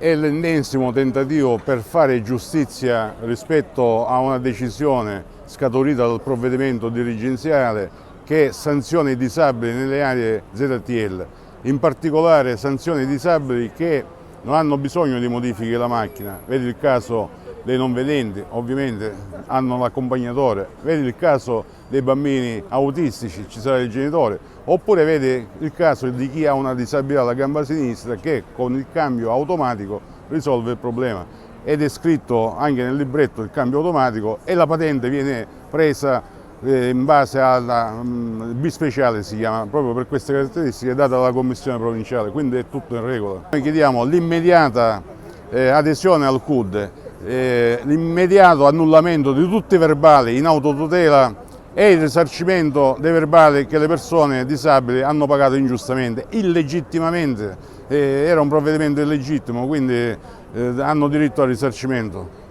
è l'ennesimo tentativo per fare giustizia rispetto a una decisione scaturita dal provvedimento dirigenziale che sanziona i disabili nelle aree ZTL, in particolare sanziona i disabili che non hanno bisogno di modifiche della macchina. Vedi il caso dei non vedenti, ovviamente hanno l'accompagnatore, vedi il caso dei bambini autistici, ci sarà il genitore, oppure vedi il caso di chi ha una disabilità alla gamba sinistra che con il cambio automatico risolve il problema. Ed è scritto anche nel libretto il cambio automatico e la patente viene presa in base alla B speciale, si chiama, proprio per queste caratteristiche date dalla Commissione provinciale, quindi è tutto in regola. Noi chiediamo l'immediata adesione al CUD, l'immediato annullamento di tutti i verbali in autotutela e il risarcimento dei verbali che le persone disabili hanno pagato ingiustamente, illegittimamente. Era un provvedimento illegittimo, quindi hanno diritto al risarcimento.